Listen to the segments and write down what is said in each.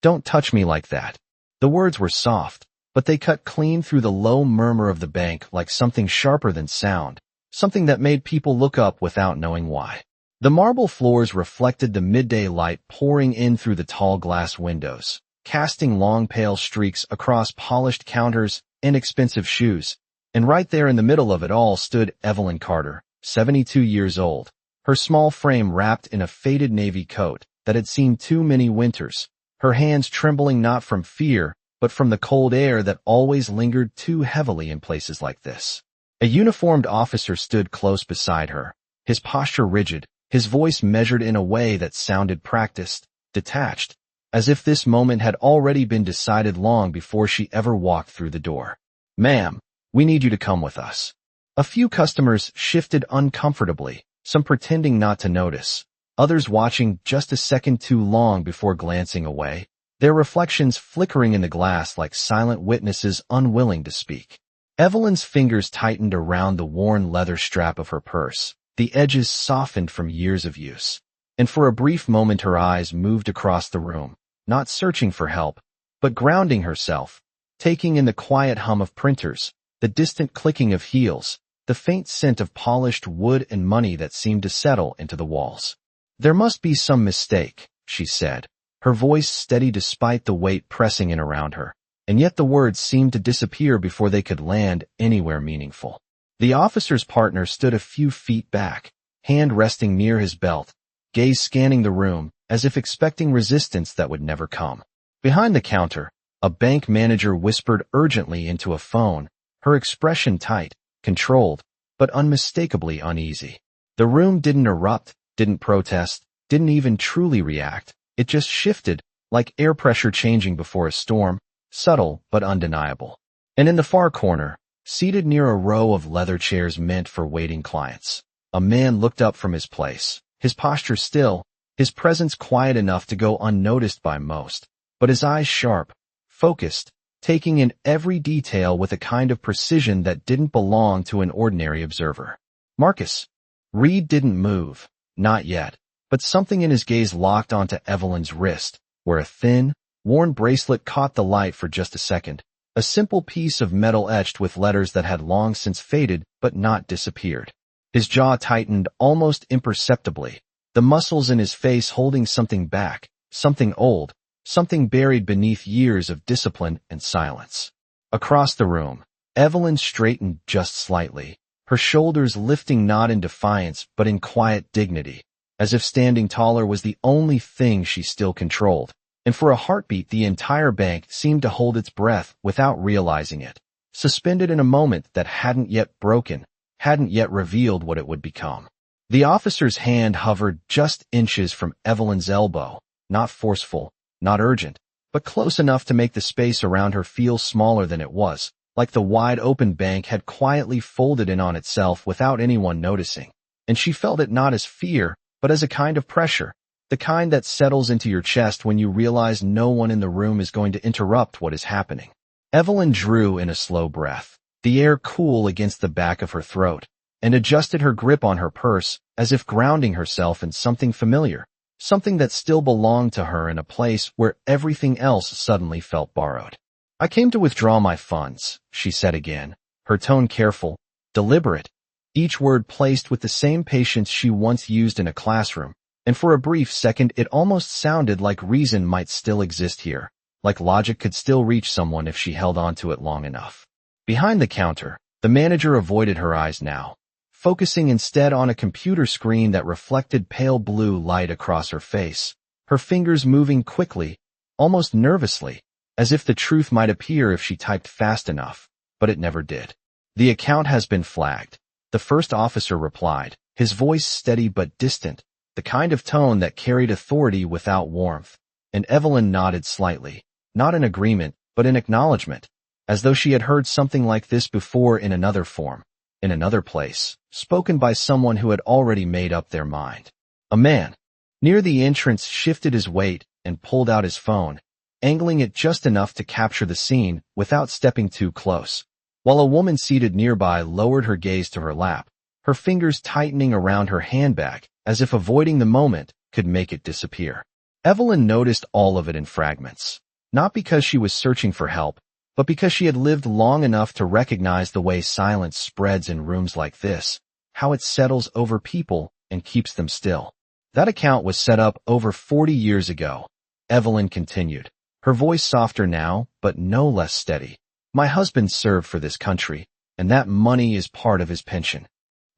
"Don't touch me like that." The words were soft, but they cut clean through the low murmur of the bank like something sharper than sound, something that made people look up without knowing why. The marble floors reflected the midday light pouring in through the tall glass windows, casting long pale streaks across polished counters and expensive shoes. And right there in the middle of it all stood Evelyn Carter, 72 years old, her small frame wrapped in a faded navy coat that had seen too many winters, her hands trembling not from fear, but from the cold air that always lingered too heavily in places like this. A uniformed officer stood close beside her, his posture rigid, his voice measured in a way that sounded practiced, detached, as if this moment had already been decided long before she ever walked through the door. "Ma'am, we need you to come with us." A few customers shifted uncomfortably, some pretending not to notice, others watching just a second too long before glancing away, their reflections flickering in the glass like silent witnesses unwilling to speak. Evelyn's fingers tightened around the worn leather strap of her purse, the edges softened from years of use. And for a brief moment her eyes moved across the room, not searching for help, but grounding herself, taking in the quiet hum of printers, the distant clicking of heels, the faint scent of polished wood and money that seemed to settle into the walls. "There must be some mistake," she said, her voice steady despite the weight pressing in around her, and yet the words seemed to disappear before they could land anywhere meaningful. The officer's partner stood a few feet back, hand resting near his belt, gaze scanning the room, as if expecting resistance that would never come. Behind the counter, a bank manager whispered urgently into a phone, her expression tight, controlled, but unmistakably uneasy. The room didn't erupt, didn't protest, didn't even truly react. It just shifted, like air pressure changing before a storm, subtle but undeniable. And in the far corner, seated near a row of leather chairs meant for waiting clients, a man looked up from his place, his posture still, his presence quiet enough to go unnoticed by most, but his eyes sharp, focused, taking in every detail with a kind of precision that didn't belong to an ordinary observer. "Marcus." Reed didn't move, not yet, but something in his gaze locked onto Evelyn's wrist, where a thin, worn bracelet caught the light for just a second, a simple piece of metal etched with letters that had long since faded but not disappeared. His jaw tightened almost imperceptibly, the muscles in his face holding something back, something old, something buried beneath years of discipline and silence. Across the room, Evelyn straightened just slightly, her shoulders lifting not in defiance but in quiet dignity, as if standing taller was the only thing she still controlled, and for a heartbeat the entire bank seemed to hold its breath without realizing it, suspended in a moment that hadn't yet broken, hadn't yet revealed what it would become. The officer's hand hovered just inches from Evelyn's elbow, not forceful, not urgent, but close enough to make the space around her feel smaller than it was, like the wide-open bank had quietly folded in on itself without anyone noticing. And she felt it not as fear, but as a kind of pressure, the kind that settles into your chest when you realize no one in the room is going to interrupt what is happening. Evelyn drew in a slow breath, the air cool against the back of her throat, and adjusted her grip on her purse, as if grounding herself in something familiar, something that still belonged to her in a place where everything else suddenly felt borrowed. "I came to withdraw my funds," she said again, her tone careful, deliberate, each word placed with the same patience she once used in a classroom, and for a brief second it almost sounded like reason might still exist here, like logic could still reach someone if she held on to it long enough. Behind the counter, the manager avoided her eyes now, focusing instead on a computer screen that reflected pale blue light across her face, her fingers moving quickly, almost nervously, as if the truth might appear if she typed fast enough, but it never did. "The account has been flagged," the first officer replied, his voice steady but distant, the kind of tone that carried authority without warmth, and Evelyn nodded slightly, not in agreement, but in acknowledgement, as though she had heard something like this before in another form, in another place, spoken by someone who had already made up their mind. A man, near the entrance, shifted his weight and pulled out his phone, angling it just enough to capture the scene without stepping too close, while a woman seated nearby lowered her gaze to her lap, her fingers tightening around her handbag, as if avoiding the moment could make it disappear. Evelyn noticed all of it in fragments, not because she was searching for help, but because she had lived long enough to recognize the way silence spreads in rooms like this, how it settles over people and keeps them still. That account was set up over 40 years ago, Evelyn continued, her voice softer now, but no less steady. My husband served for this country, and that money is part of his pension.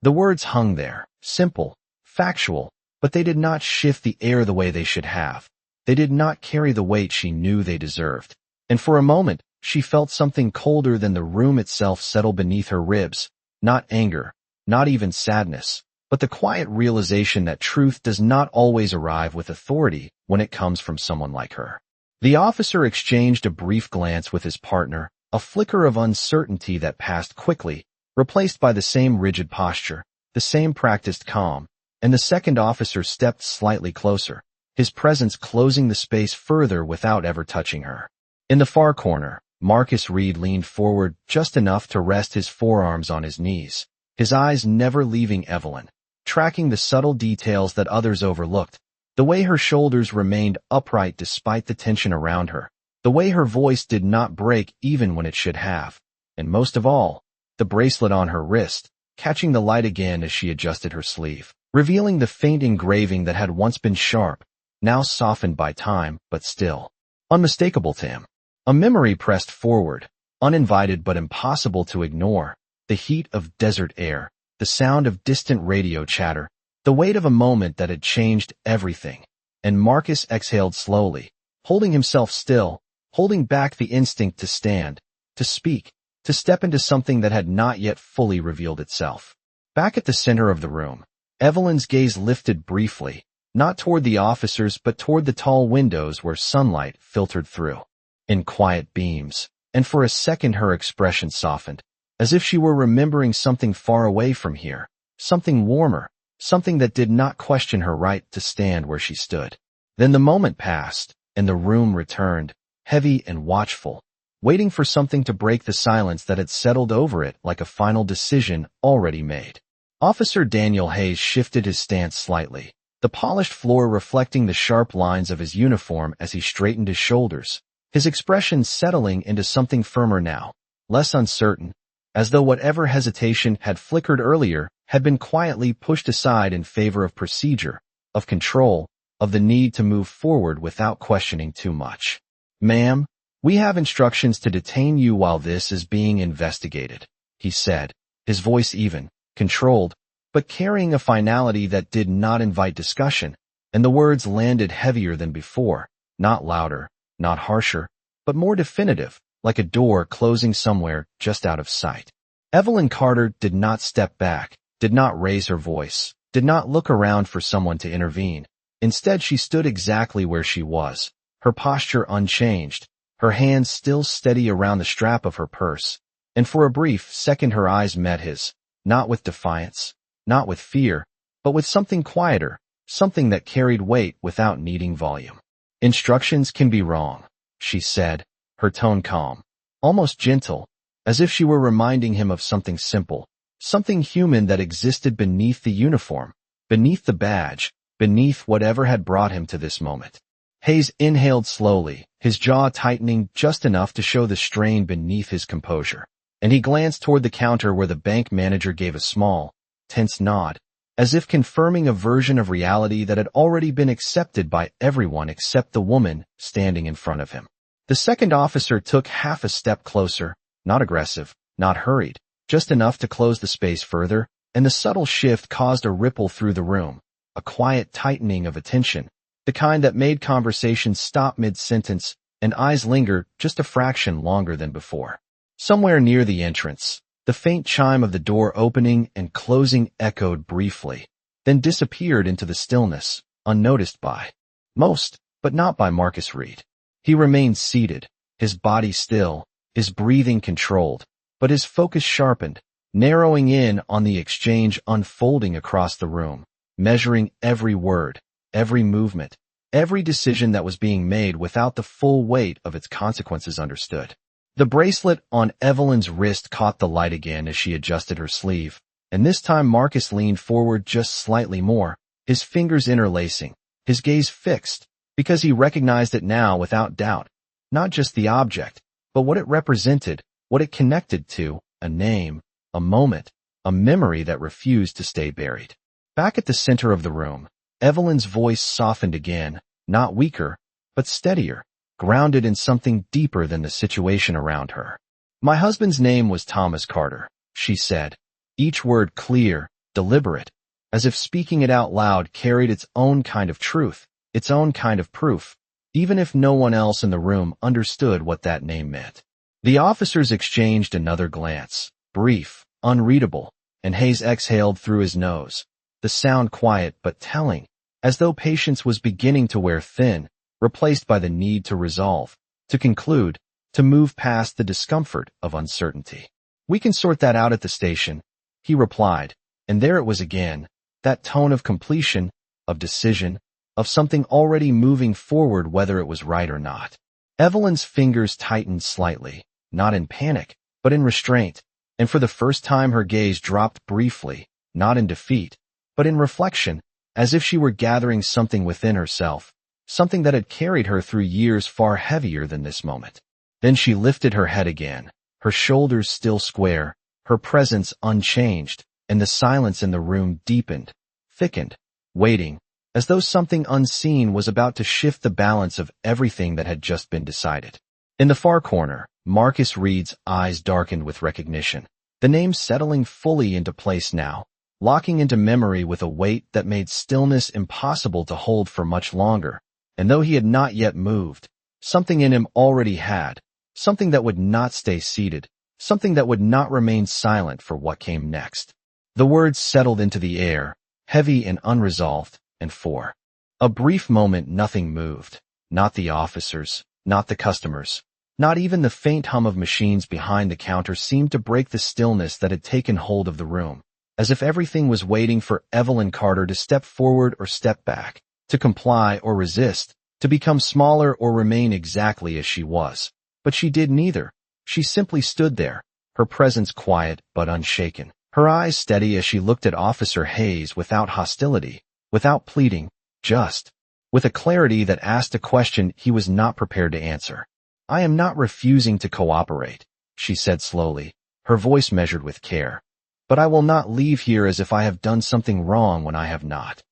The words hung there, simple, factual, but they did not shift the air the way they should have. They did not carry the weight she knew they deserved. And for a moment, she felt something colder than the room itself settle beneath her ribs, not anger, not even sadness, but the quiet realization that truth does not always arrive with authority when it comes from someone like her. The officer exchanged a brief glance with his partner, a flicker of uncertainty that passed quickly, replaced by the same rigid posture, the same practiced calm, and the second officer stepped slightly closer, his presence closing the space further without ever touching her. In the far corner, Marcus Reed leaned forward just enough to rest his forearms on his knees, his eyes never leaving Evelyn, tracking the subtle details that others overlooked, the way her shoulders remained upright despite the tension around her, the way her voice did not break even when it should have, and most of all, the bracelet on her wrist, catching the light again as she adjusted her sleeve, revealing the faint engraving that had once been sharp, now softened by time, but still unmistakable to him. A memory pressed forward, uninvited but impossible to ignore, the heat of desert air, the sound of distant radio chatter, the weight of a moment that had changed everything. And Marcus exhaled slowly, holding himself still, holding back the instinct to stand, to speak, to step into something that had not yet fully revealed itself. Back at the center of the room, Evelyn's gaze lifted briefly, not toward the officers but toward the tall windows where sunlight filtered through, in quiet beams, and for a second her expression softened, as if she were remembering something far away from here, something warmer, something that did not question her right to stand where she stood. Then the moment passed, and the room returned, heavy and watchful, waiting for something to break the silence that had settled over it like a final decision already made. Officer Daniel Hayes shifted his stance slightly, the polished floor reflecting the sharp lines of his uniform as he straightened his shoulders, his expression settling into something firmer now, less uncertain, as though whatever hesitation had flickered earlier had been quietly pushed aside in favor of procedure, of control, of the need to move forward without questioning too much. Ma'am, we have instructions to detain you while this is being investigated, he said, his voice even, controlled, but carrying a finality that did not invite discussion, and the words landed heavier than before, not louder, not harsher, but more definitive, like a door closing somewhere just out of sight. Evelyn Carter did not step back, did not raise her voice, did not look around for someone to intervene. Instead, she stood exactly where she was, her posture unchanged, her hands still steady around the strap of her purse, and for a brief second her eyes met his, not with defiance, not with fear, but with something quieter, something that carried weight without needing volume. Instructions can be wrong, she said, her tone calm, almost gentle, as if she were reminding him of something simple, something human that existed beneath the uniform, beneath the badge, beneath whatever had brought him to this moment. Hayes inhaled slowly, his jaw tightening just enough to show the strain beneath his composure, and he glanced toward the counter where the bank manager gave a small, tense nod, as if confirming a version of reality that had already been accepted by everyone except the woman standing in front of him. The second officer took half a step closer, not aggressive, not hurried, just enough to close the space further, and the subtle shift caused a ripple through the room, a quiet tightening of attention, the kind that made conversations stop mid-sentence and eyes linger just a fraction longer than before. Somewhere near the entrance, the faint chime of the door opening and closing echoed briefly, then disappeared into the stillness, unnoticed by most, but not by Marcus Reed. He remained seated, his body still, his breathing controlled, but his focus sharpened, narrowing in on the exchange unfolding across the room, measuring every word, every movement, every decision that was being made without the full weight of its consequences understood. The bracelet on Evelyn's wrist caught the light again as she adjusted her sleeve, and this time Marcus leaned forward just slightly more, his fingers interlacing, his gaze fixed, because he recognized it now without doubt, not just the object, but what it represented, what it connected to, a name, a moment, a memory that refused to stay buried. Back at the center of the room, Evelyn's voice softened again, not weaker, but steadier, grounded in something deeper than the situation around her. My husband's name was Thomas Carter, she said, each word clear, deliberate, as if speaking it out loud carried its own kind of truth, its own kind of proof, even if no one else in the room understood what that name meant. The officers exchanged another glance, brief, unreadable, and Hayes exhaled through his nose, the sound quiet but telling, as though patience was beginning to wear thin, replaced by the need to resolve, to conclude, to move past the discomfort of uncertainty. "We can sort that out at the station," he replied, and there it was again, that tone of completion, of decision, of something already moving forward whether it was right or not. Evelyn's fingers tightened slightly, not in panic, but in restraint, and for the first time her gaze dropped briefly, not in defeat, but in reflection, as if she were gathering something within herself, something that had carried her through years far heavier than this moment. Then she lifted her head again, her shoulders still square, her presence unchanged, and the silence in the room deepened, thickened, waiting, as though something unseen was about to shift the balance of everything that had just been decided. In the far corner, Marcus Reed's eyes darkened with recognition, the name settling fully into place now, locking into memory with a weight that made stillness impossible to hold for much longer, and though he had not yet moved, something in him already had, something that would not stay seated, something that would not remain silent for what came next. The words settled into the air, heavy and unresolved, and for a brief moment nothing moved, not the officers, not the customers, not even the faint hum of machines behind the counter seemed to break the stillness that had taken hold of the room, as if everything was waiting for Evelyn Carter to step forward or step back, to comply or resist, to become smaller or remain exactly as she was. But she did neither. She simply stood there, her presence quiet but unshaken, her eyes steady as she looked at Officer Hayes without hostility, without pleading, just, with a clarity that asked a question he was not prepared to answer. "I am not refusing to cooperate," she said slowly, her voice measured with care. "But I will not leave here as if I have done something wrong when I have not."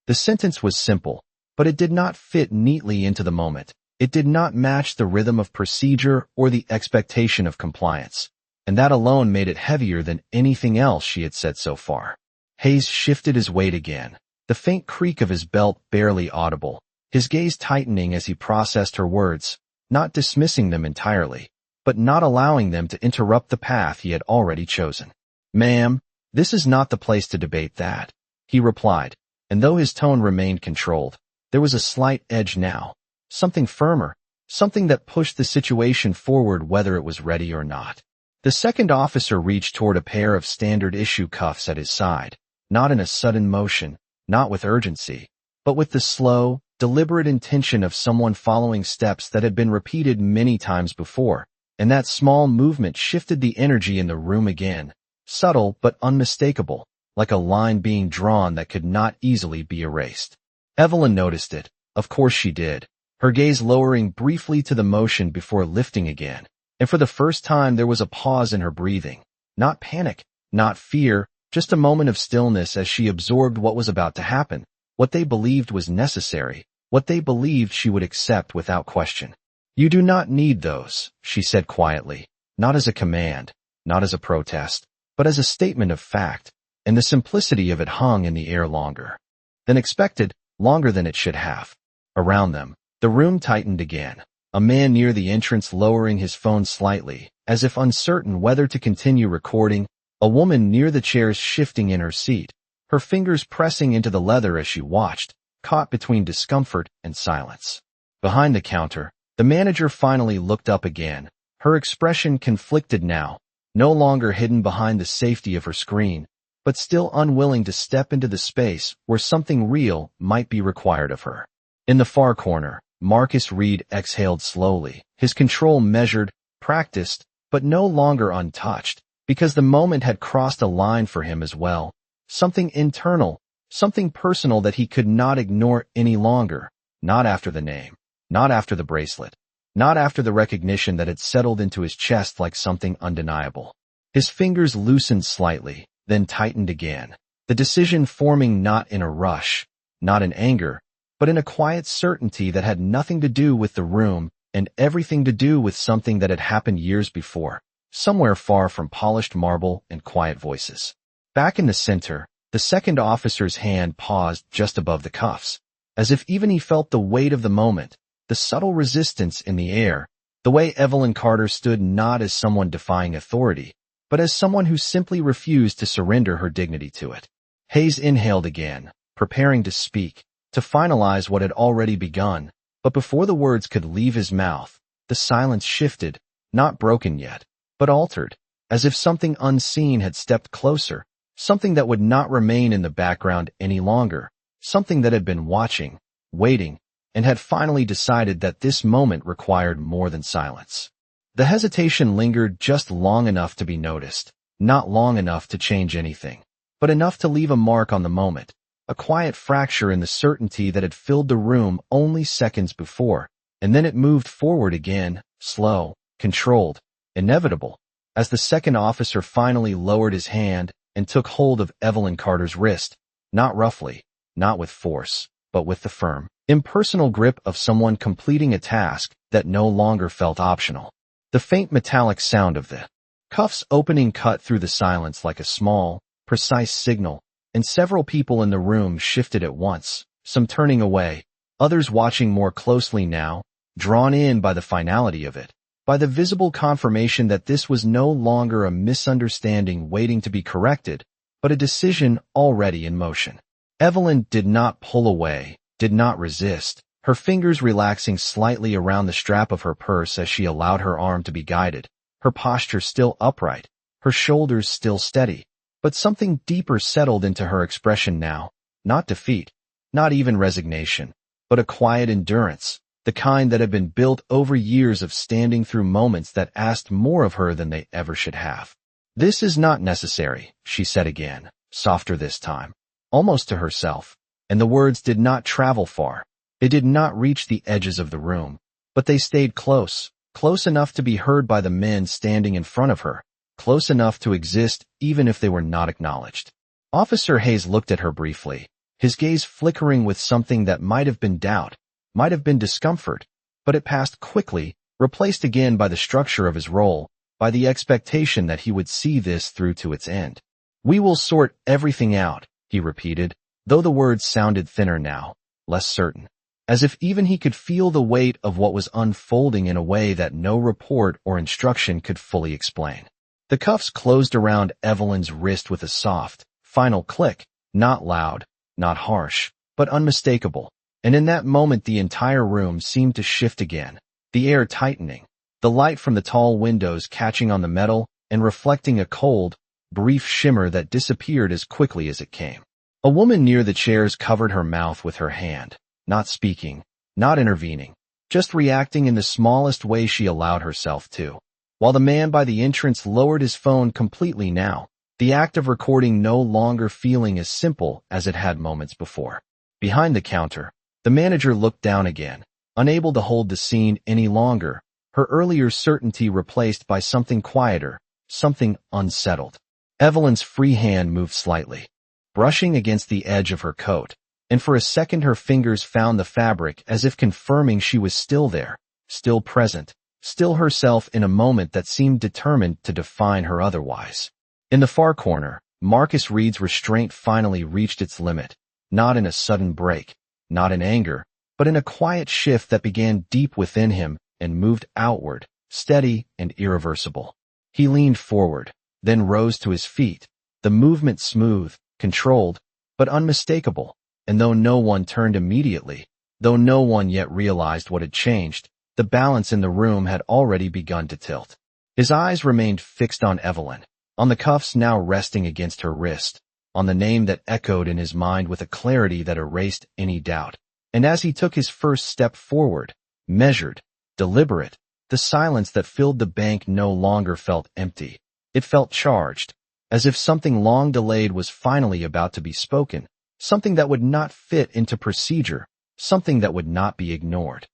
The sentence was simple, but it did not fit neatly into the moment. It did not match the rhythm of procedure or the expectation of compliance, and that alone made it heavier than anything else she had said so far. Hayes shifted his weight again, the faint creak of his belt barely audible, his gaze tightening as he processed her words, not dismissing them entirely, but not allowing them to interrupt the path he had already chosen. "Ma'am, this is not the place to debate that," he replied, and though his tone remained controlled, there was a slight edge now, something firmer, something that pushed the situation forward whether it was ready or not. The second officer reached toward a pair of standard-issue cuffs at his side, not in a sudden motion, not with urgency, but with the slow, deliberate intention of someone following steps that had been repeated many times before, and that small movement shifted the energy in the room again, subtle but unmistakable, like a line being drawn that could not easily be erased. Evelyn noticed it, of course she did, her gaze lowering briefly to the motion before lifting again, and for the first time there was a pause in her breathing, not panic, not fear, just a moment of stillness as she absorbed what was about to happen, what they believed was necessary, what they believed she would accept without question. "You do not need those," she said quietly, not as a command, not as a protest, but as a statement of fact, and the simplicity of it hung in the air longer than expected, longer than it should have. Around them, the room tightened again, a man near the entrance lowering his phone slightly, as if uncertain whether to continue recording, a woman near the chairs shifting in her seat, her fingers pressing into the leather as she watched, caught between discomfort and silence. Behind the counter, the manager finally looked up again, her expression conflicted now, no longer hidden behind the safety of her screen, but still unwilling to step into the space where something real might be required of her. In the far corner, Marcus Reed exhaled slowly, his control measured, practiced, but no longer untouched, because the moment had crossed a line for him as well, something internal, something personal that he could not ignore any longer, Not after the name. Not after the bracelet. Not after the recognition that had settled into his chest like something undeniable. His fingers loosened slightly, then tightened again. The decision forming not in a rush, not in anger, but in a quiet certainty that had nothing to do with the room and everything to do with something that had happened years before, somewhere far from polished marble and quiet voices. Back in the center, the second officer's hand paused just above the cuffs, as if even he felt the weight of the moment, the subtle resistance in the air, the way Evelyn Carter stood not as someone defying authority, but as someone who simply refused to surrender her dignity to it. Hayes inhaled again, preparing to speak, to finalize what had already begun, but before the words could leave his mouth, the silence shifted, not broken yet, but altered, as if something unseen had stepped closer, something that would not remain in the background any longer, something that had been watching, waiting, and had finally decided that this moment required more than silence. The hesitation lingered just long enough to be noticed, not long enough to change anything, but enough to leave a mark on the moment, a quiet fracture in the certainty that had filled the room only seconds before, and then it moved forward again, slow, controlled, inevitable, as the second officer finally lowered his hand and took hold of Evelyn Carter's wrist, not roughly, not with force, but with the firm, impersonal grip of someone completing a task that no longer felt optional. The faint metallic sound of the cuffs opening cut through the silence like a small, precise signal, and several people in the room shifted at once, some turning away, others watching more closely now, drawn in by the finality of it, by the visible confirmation that this was no longer a misunderstanding waiting to be corrected, but a decision already in motion. Evelyn did not pull away, did not resist, her fingers relaxing slightly around the strap of her purse as she allowed her arm to be guided, her posture still upright, her shoulders still steady, but something deeper settled into her expression now, not defeat, not even resignation, but a quiet endurance, the kind that had been built over years of standing through moments that asked more of her than they ever should have. "This is not necessary," she said again, softer this time, almost to herself, and the words did not travel far. They did not reach the edges of the room, but they stayed close, close enough to be heard by the men standing in front of her, close enough to exist even if they were not acknowledged. Officer Hayes looked at her briefly, his gaze flickering with something that might have been doubt, might have been discomfort, but it passed quickly, replaced again by the structure of his role, by the expectation that he would see this through to its end. "We will sort everything out," he repeated, though the words sounded thinner now, less certain, as if even he could feel the weight of what was unfolding in a way that no report or instruction could fully explain. The cuffs closed around Evelyn's wrist with a soft, final click, not loud, not harsh, but unmistakable, and in that moment the entire room seemed to shift again, the air tightening, the light from the tall windows catching on the metal and reflecting a cold, brief shimmer that disappeared as quickly as it came. A woman near the chairs covered her mouth with her hand, not speaking, not intervening, just reacting in the smallest way she allowed herself to, while the man by the entrance lowered his phone completely now, the act of recording no longer feeling as simple as it had moments before. Behind the counter, the manager looked down again, unable to hold the scene any longer, her earlier certainty replaced by something quieter, something unsettled. Evelyn's free hand moved slightly, brushing against the edge of her coat, and for a second her fingers found the fabric as if confirming she was still there, still present, still herself in a moment that seemed determined to define her otherwise. In the far corner, Marcus Reed's restraint finally reached its limit, not in a sudden break, not in anger, but in a quiet shift that began deep within him and moved outward, steady and irreversible. He leaned forward, then rose to his feet, the movement smooth, controlled, but unmistakable, and though no one turned immediately, though no one yet realized what had changed, the balance in the room had already begun to tilt. His eyes remained fixed on Evelyn, on the cuffs now resting against her wrist, on the name that echoed in his mind with a clarity that erased any doubt. And as he took his first step forward, measured, deliberate, the silence that filled the bank no longer felt empty. It felt charged, as if something long delayed was finally about to be spoken, something that would not fit into procedure, something that would not be ignored.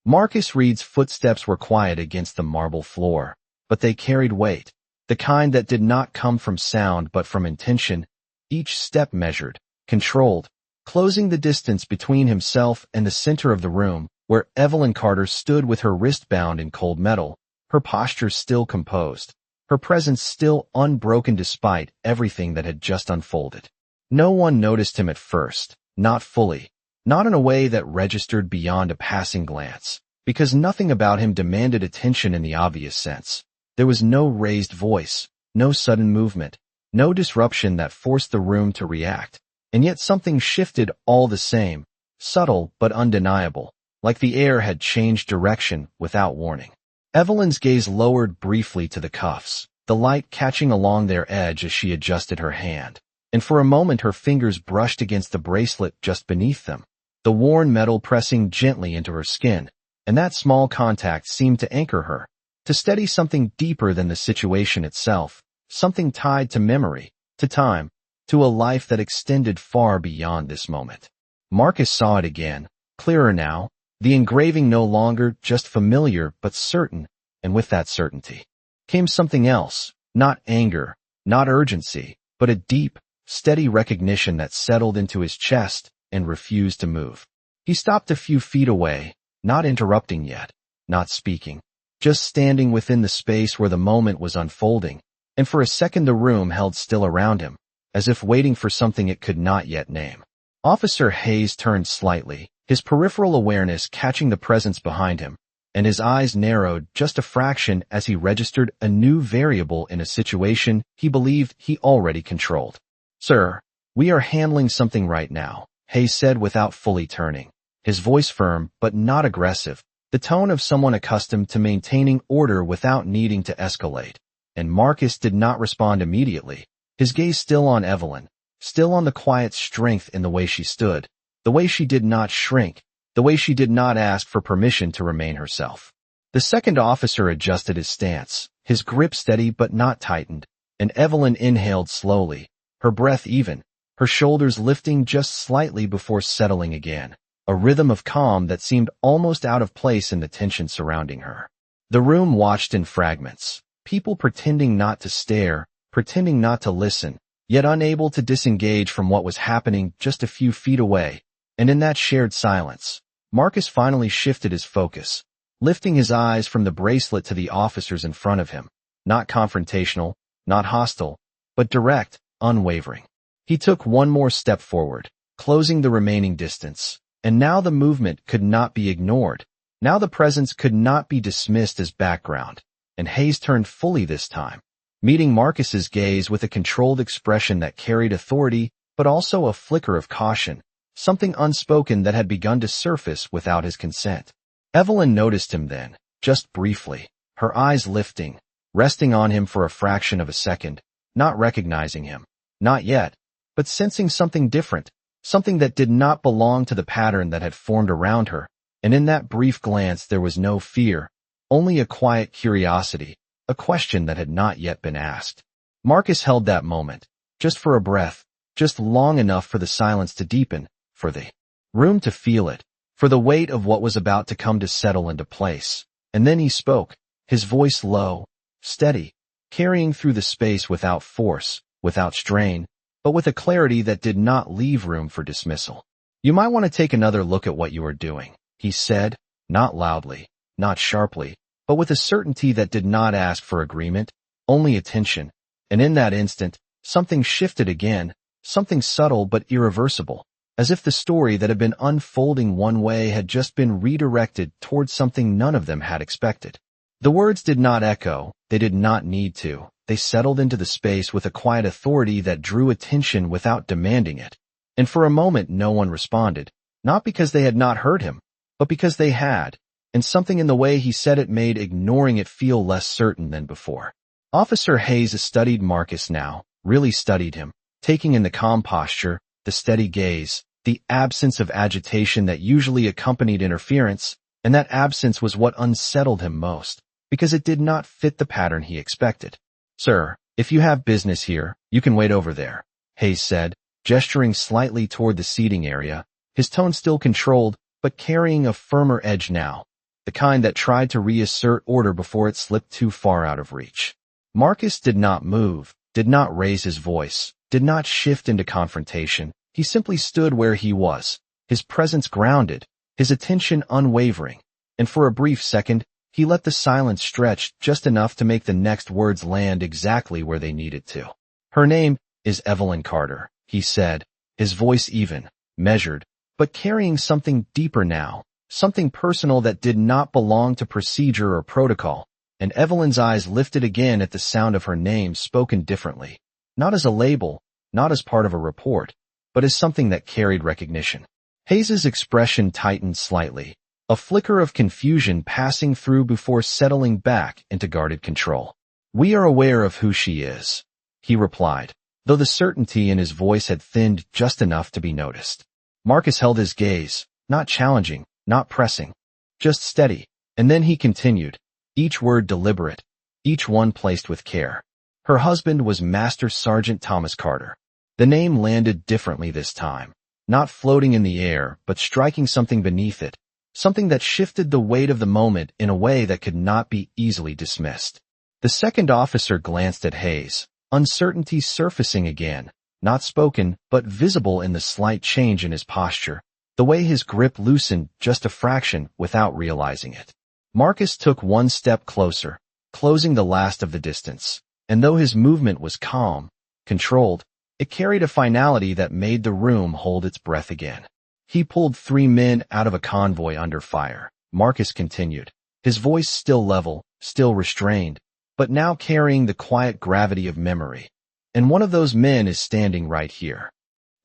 Marcus Reed's footsteps were quiet against the marble floor, but they carried weight, the kind that did not come from sound but from intention, each step measured, controlled, closing the distance between himself and the center of the room, where Evelyn Carter stood with her wrist bound in cold metal, her posture still composed, her presence still unbroken despite everything that had just unfolded. No one noticed him at first, not fully, not in a way that registered beyond a passing glance, because nothing about him demanded attention in the obvious sense. There was no raised voice, no sudden movement, no disruption that forced the room to react, and yet something shifted all the same, subtle but undeniable, like the air had changed direction without warning. Evelyn's gaze lowered briefly to the cuffs, the light catching along their edge as she adjusted her hand, and for a moment her fingers brushed against the bracelet just beneath them, the worn metal pressing gently into her skin, and that small contact seemed to anchor her, to steady something deeper than the situation itself, something tied to memory, to time, to a life that extended far beyond this moment. Marcus saw it again, clearer now, the engraving no longer just familiar but certain, and with that certainty came something else, not anger, not urgency, but a deep, steady recognition that settled into his chest and refused to move. He stopped a few feet away, not interrupting yet, not speaking, just standing within the space where the moment was unfolding, and for a second the room held still around him, as if waiting for something it could not yet name. Officer Hayes turned slightly, his peripheral awareness catching the presence behind him, and his eyes narrowed just a fraction as he registered a new variable in a situation he believed he already controlled. "Sir, we are handling something right now," Hayes said without fully turning, his voice firm but not aggressive, the tone of someone accustomed to maintaining order without needing to escalate. And Marcus did not respond immediately, his gaze still on Evelyn, still on the quiet strength in the way she stood, the way she did not shrink, the way she did not ask for permission to remain herself. The second officer adjusted his stance, his grip steady but not tightened, and Evelyn inhaled slowly, her breath even, her shoulders lifting just slightly before settling again, a rhythm of calm that seemed almost out of place in the tension surrounding her. The room watched in fragments, people pretending not to stare, pretending not to listen, yet unable to disengage from what was happening just a few feet away, and in that shared silence, Marcus finally shifted his focus, lifting his eyes from the bracelet to the officers in front of him, not confrontational, not hostile, but direct, unwavering. He took one more step forward, closing the remaining distance, and now the movement could not be ignored, now the presence could not be dismissed as background, and Hayes turned fully this time, meeting Marcus's gaze with a controlled expression that carried authority but also a flicker of caution, something unspoken that had begun to surface without his consent. Evelyn noticed him then, just briefly, her eyes lifting, resting on him for a fraction of a second, not recognizing him, not yet, but sensing something different, something that did not belong to the pattern that had formed around her, and in that brief glance there was no fear, only a quiet curiosity, a question that had not yet been asked. Marcus held that moment, just for a breath, just long enough for the silence to deepen, for the room to feel it, for the weight of what was about to come to settle into place. And then he spoke, his voice low, steady, carrying through the space without force, without strain, but with a clarity that did not leave room for dismissal. "You might want to take another look at what you are doing," he said, not loudly, not sharply, but with a certainty that did not ask for agreement, only attention. And in that instant, something shifted again, something subtle but irreversible, as if the story that had been unfolding one way had just been redirected towards something none of them had expected. The words did not echo, they did not need to, they settled into the space with a quiet authority that drew attention without demanding it. And for a moment no one responded, not because they had not heard him, but because they had, and something in the way he said it made ignoring it feel less certain than before. Officer Hayes studied Marcus now, really studied him, taking in the calm posture, the steady gaze, the absence of agitation that usually accompanied interference, and that absence was what unsettled him most, because it did not fit the pattern he expected. "Sir, if you have business here, you can wait over there," Hayes said, gesturing slightly toward the seating area, his tone still controlled, but carrying a firmer edge now, the kind that tried to reassert order before it slipped too far out of reach. Marcus did not move, did not raise his voice, did not shift into confrontation. He simply stood where he was, his presence grounded, his attention unwavering, and for a brief second, he let the silence stretch just enough to make the next words land exactly where they needed to. Her name is Evelyn Carter, he said, his voice even, measured, but carrying something deeper now, something personal that did not belong to procedure or protocol, and Evelyn's eyes lifted again at the sound of her name spoken differently, not as a label, not as part of a report, but as something that carried recognition. Hayes's expression tightened slightly, a flicker of confusion passing through before settling back into guarded control. "We are aware of who she is," he replied, though the certainty in his voice had thinned just enough to be noticed. Marcus held his gaze, not challenging, not pressing, just steady, and then he continued, each word deliberate, each one placed with care. Her husband was Master Sergeant Thomas Carter. The name landed differently this time, not floating in the air, but striking something beneath it, something that shifted the weight of the moment in a way that could not be easily dismissed. The second officer glanced at Hayes, uncertainty surfacing again, not spoken, but visible in the slight change in his posture, the way his grip loosened just a fraction without realizing it. Marcus took one step closer, closing the last of the distance, and though his movement was calm, controlled, it carried a finality that made the room hold its breath again. He pulled 3 men out of a convoy under fire, Marcus continued, his voice still level, still restrained, but now carrying the quiet gravity of memory. And one of those men is standing right here.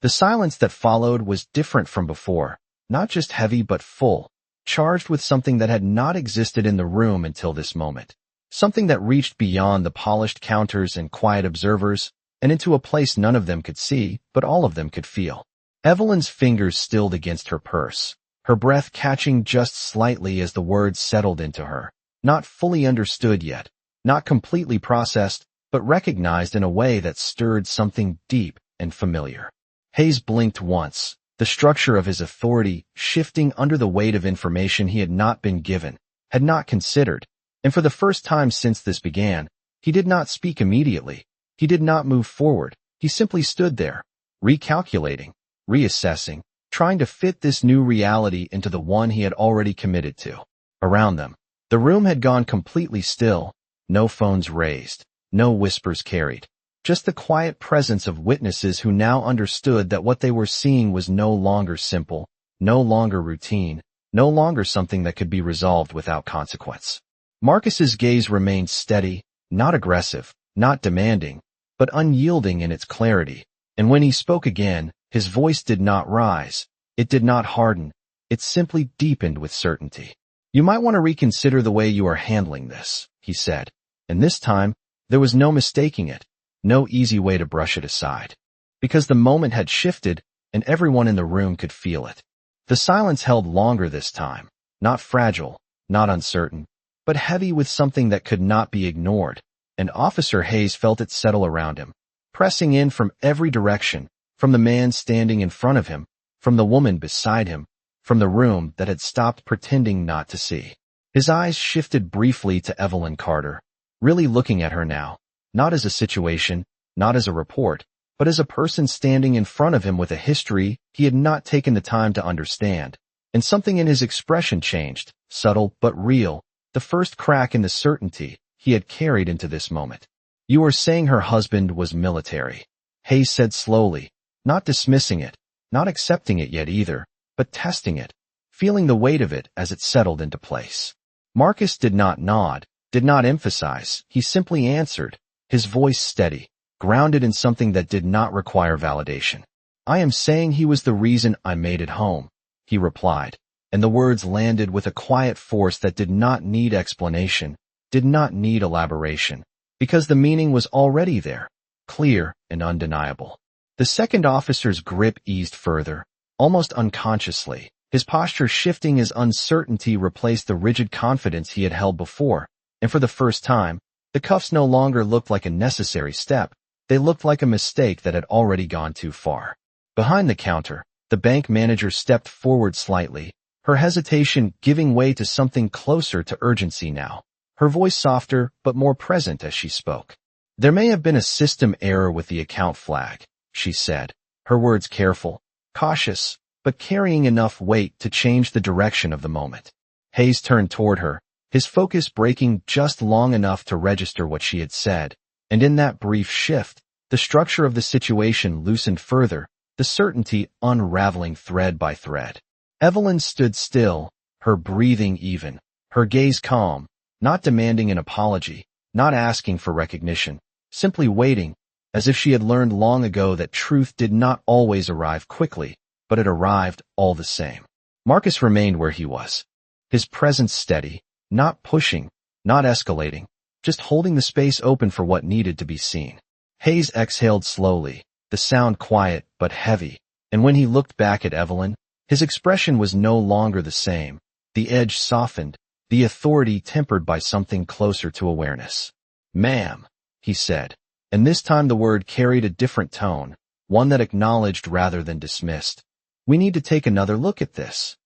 The silence that followed was different from before, not just heavy but full, charged with something that had not existed in the room until this moment, something that reached beyond the polished counters and quiet observers, and into a place none of them could see, but all of them could feel. Evelyn's fingers stilled against her purse, her breath catching just slightly as the words settled into her, not fully understood yet, not completely processed, but recognized in a way that stirred something deep and familiar. Hayes blinked once, the structure of his authority shifting under the weight of information he had not been given, had not considered, and for the first time since this began, he did not speak immediately. He did not move forward. He simply stood there, recalculating, reassessing, trying to fit this new reality into the one he had already committed to. Around them, the room had gone completely still, no phones raised, no whispers carried, just the quiet presence of witnesses who now understood that what they were seeing was no longer simple, no longer routine, no longer something that could be resolved without consequence. Marcus's gaze remained steady, not aggressive, not demanding, but unyielding in its clarity, and when he spoke again, his voice did not rise, it did not harden, it simply deepened with certainty. "You might want to reconsider the way you are handling this," he said, and this time, there was no mistaking it, no easy way to brush it aside, because the moment had shifted, and everyone in the room could feel it. The silence held longer this time, not fragile, not uncertain, but heavy with something that could not be ignored, and Officer Hayes felt it settle around him, pressing in from every direction, from the man standing in front of him, from the woman beside him, from the room that had stopped pretending not to see. His eyes shifted briefly to Evelyn Carter, really looking at her now, not as a situation, not as a report, but as a person standing in front of him with a history he had not taken the time to understand, and something in his expression changed, subtle but real, the first crack in the certainty he had carried into this moment. "You are saying her husband was military," Hayes said slowly, not dismissing it, not accepting it yet either, but testing it, feeling the weight of it as it settled into place. Marcus did not nod, did not emphasize, he simply answered, his voice steady, grounded in something that did not require validation. "I am saying he was the reason I made it home," he replied, and the words landed with a quiet force that did not need explanation, did not need elaboration, because the meaning was already there, clear and undeniable. The second officer's grip eased further, almost unconsciously, his posture shifting as uncertainty replaced the rigid confidence he had held before, and for the first time, the cuffs no longer looked like a necessary step, they looked like a mistake that had already gone too far. Behind the counter, the bank manager stepped forward slightly, her hesitation giving way to something closer to urgency now, her voice softer but more present as she spoke. "There may have been a system error with the account flag," she said, her words careful, cautious, but carrying enough weight to change the direction of the moment. Hayes turned toward her, his focus breaking just long enough to register what she had said, and in that brief shift, the structure of the situation loosened further, the certainty unraveling thread by thread. Evelyn stood still, her breathing even, her gaze calm, not demanding an apology, not asking for recognition, simply waiting, as if she had learned long ago that truth did not always arrive quickly, but it arrived all the same. Marcus remained where he was, his presence steady, not pushing, not escalating, just holding the space open for what needed to be seen. Hayes exhaled slowly, the sound quiet but heavy, and when he looked back at Evelyn, his expression was no longer the same, the edge softened, the authority tempered by something closer to awareness. "Ma'am," he said, and this time the word carried a different tone, one that acknowledged rather than dismissed. "We need to take another look at this."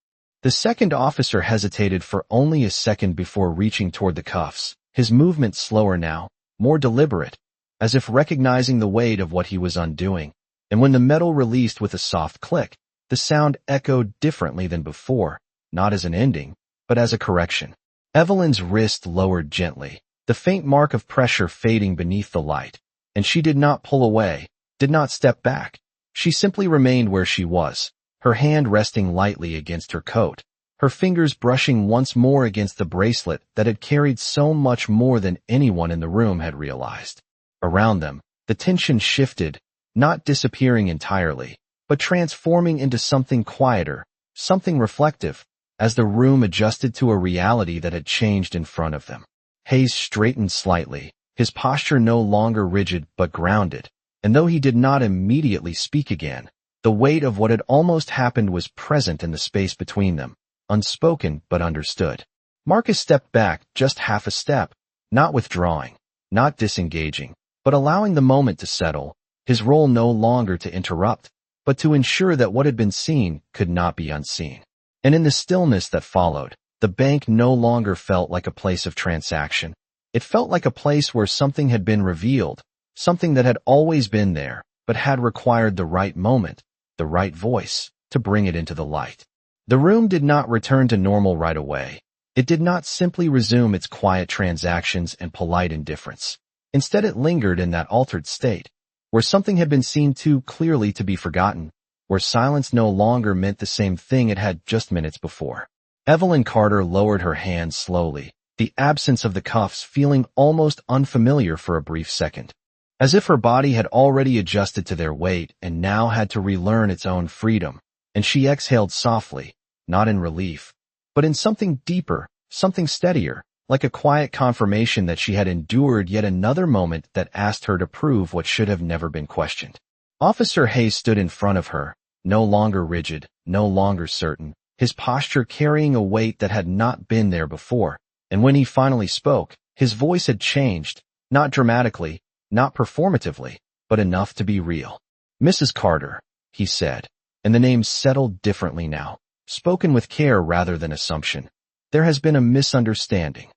The second officer hesitated for only a second before reaching toward the cuffs, his movement slower now, more deliberate, as if recognizing the weight of what he was undoing, and when the metal released with a soft click, the sound echoed differently than before, not as an ending, but as a correction. Evelyn's wrist lowered gently, the faint mark of pressure fading beneath the light, and she did not pull away, did not step back. She simply remained where she was, her hand resting lightly against her coat, her fingers brushing once more against the bracelet that had carried so much more than anyone in the room had realized. Around them, the tension shifted, not disappearing entirely, but transforming into something quieter, something reflective, as the room adjusted to a reality that had changed in front of them. Hayes straightened slightly, his posture no longer rigid but grounded, and though he did not immediately speak again, the weight of what had almost happened was present in the space between them, unspoken but understood. Marcus stepped back just half a step, not withdrawing, not disengaging, but allowing the moment to settle, his role no longer to interrupt, but to ensure that what had been seen could not be unseen. And in the stillness that followed, the bank no longer felt like a place of transaction. It felt like a place where something had been revealed, something that had always been there, but had required the right moment, the right voice, to bring it into the light. The room did not return to normal right away. It did not simply resume its quiet transactions and polite indifference. Instead it lingered in that altered state, where something had been seen too clearly to be forgotten, where silence no longer meant the same thing it had just minutes before. Evelyn Carter lowered her hand slowly, the absence of the cuffs feeling almost unfamiliar for a brief second, as if her body had already adjusted to their weight and now had to relearn its own freedom, and she exhaled softly, not in relief, but in something deeper, something steadier, like a quiet confirmation that she had endured yet another moment that asked her to prove what should have never been questioned. Officer Hayes stood in front of her, no longer rigid, no longer certain, his posture carrying a weight that had not been there before, and when he finally spoke, his voice had changed, not dramatically, not performatively, but enough to be real. "Mrs. Carter," he said, and the name settled differently now, spoken with care rather than assumption. "There has been a misunderstanding."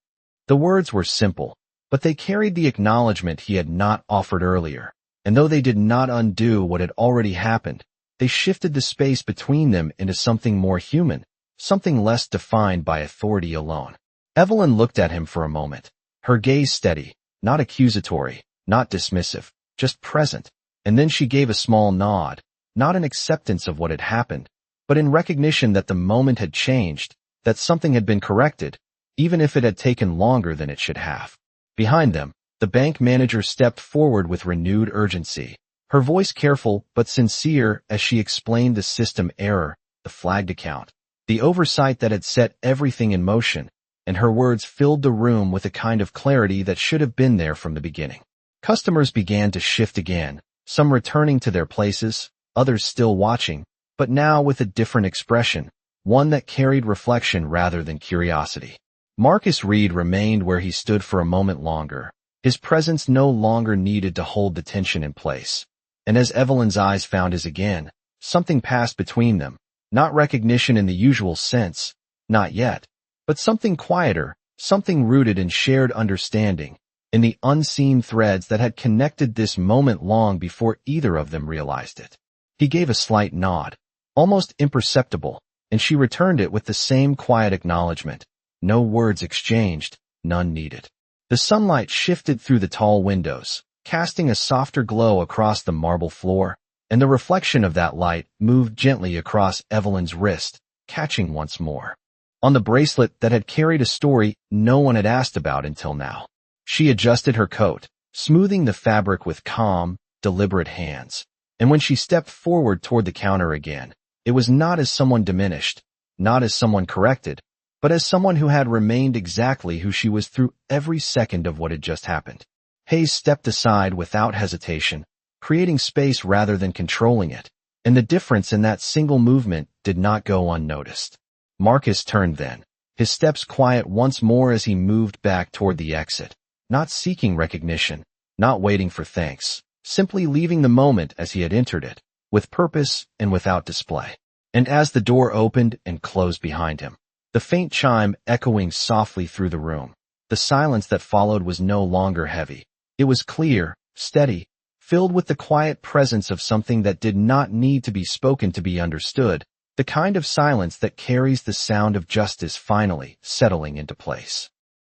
The words were simple, but they carried the acknowledgement he had not offered earlier, and though they did not undo what had already happened, they shifted the space between them into something more human, something less defined by authority alone. Evelyn looked at him for a moment, her gaze steady, not accusatory, not dismissive, just present, and then she gave a small nod, not in acceptance of what had happened, but in recognition that the moment had changed, that something had been corrected, even if it had taken longer than it should have. Behind them, the bank manager stepped forward with renewed urgency, her voice careful but sincere as she explained the system error, the flagged account, the oversight that had set everything in motion, and her words filled the room with a kind of clarity that should have been there from the beginning. Customers began to shift again, some returning to their places, others still watching, but now with a different expression, one that carried reflection rather than curiosity. Marcus Reed remained where he stood for a moment longer. His presence no longer needed to hold the tension in place. And as Evelyn's eyes found his again, something passed between them, not recognition in the usual sense, Not yet. But something quieter, something rooted in shared understanding, in the unseen threads that had connected this moment long before either of them realized it. He gave a slight nod, almost imperceptible, and she returned it with the same quiet acknowledgement. No words exchanged, none needed. The sunlight shifted through the tall windows, casting a softer glow across the marble floor, and the reflection of that light moved gently across Evelyn's wrist, catching once more on the bracelet that had carried a story no one had asked about until now. She adjusted her coat, smoothing the fabric with calm, deliberate hands. And when she stepped forward toward the counter again, it was not as someone diminished, not as someone corrected, but as someone who had remained exactly who she was through every second of what had just happened. Hayes stepped aside without hesitation, creating space rather than controlling it, and the difference in that single movement did not go unnoticed. Marcus turned then, his steps quiet once more as he moved back toward the exit, not seeking recognition, not waiting for thanks, simply leaving the moment as he had entered it, with purpose and without display. And as the door opened and closed behind him, the faint chime echoing softly through the room, the silence that followed was no longer heavy. It was clear, steady, filled with the quiet presence of something that did not need to be spoken to be understood, the kind of silence that carries the sound of justice finally settling into place.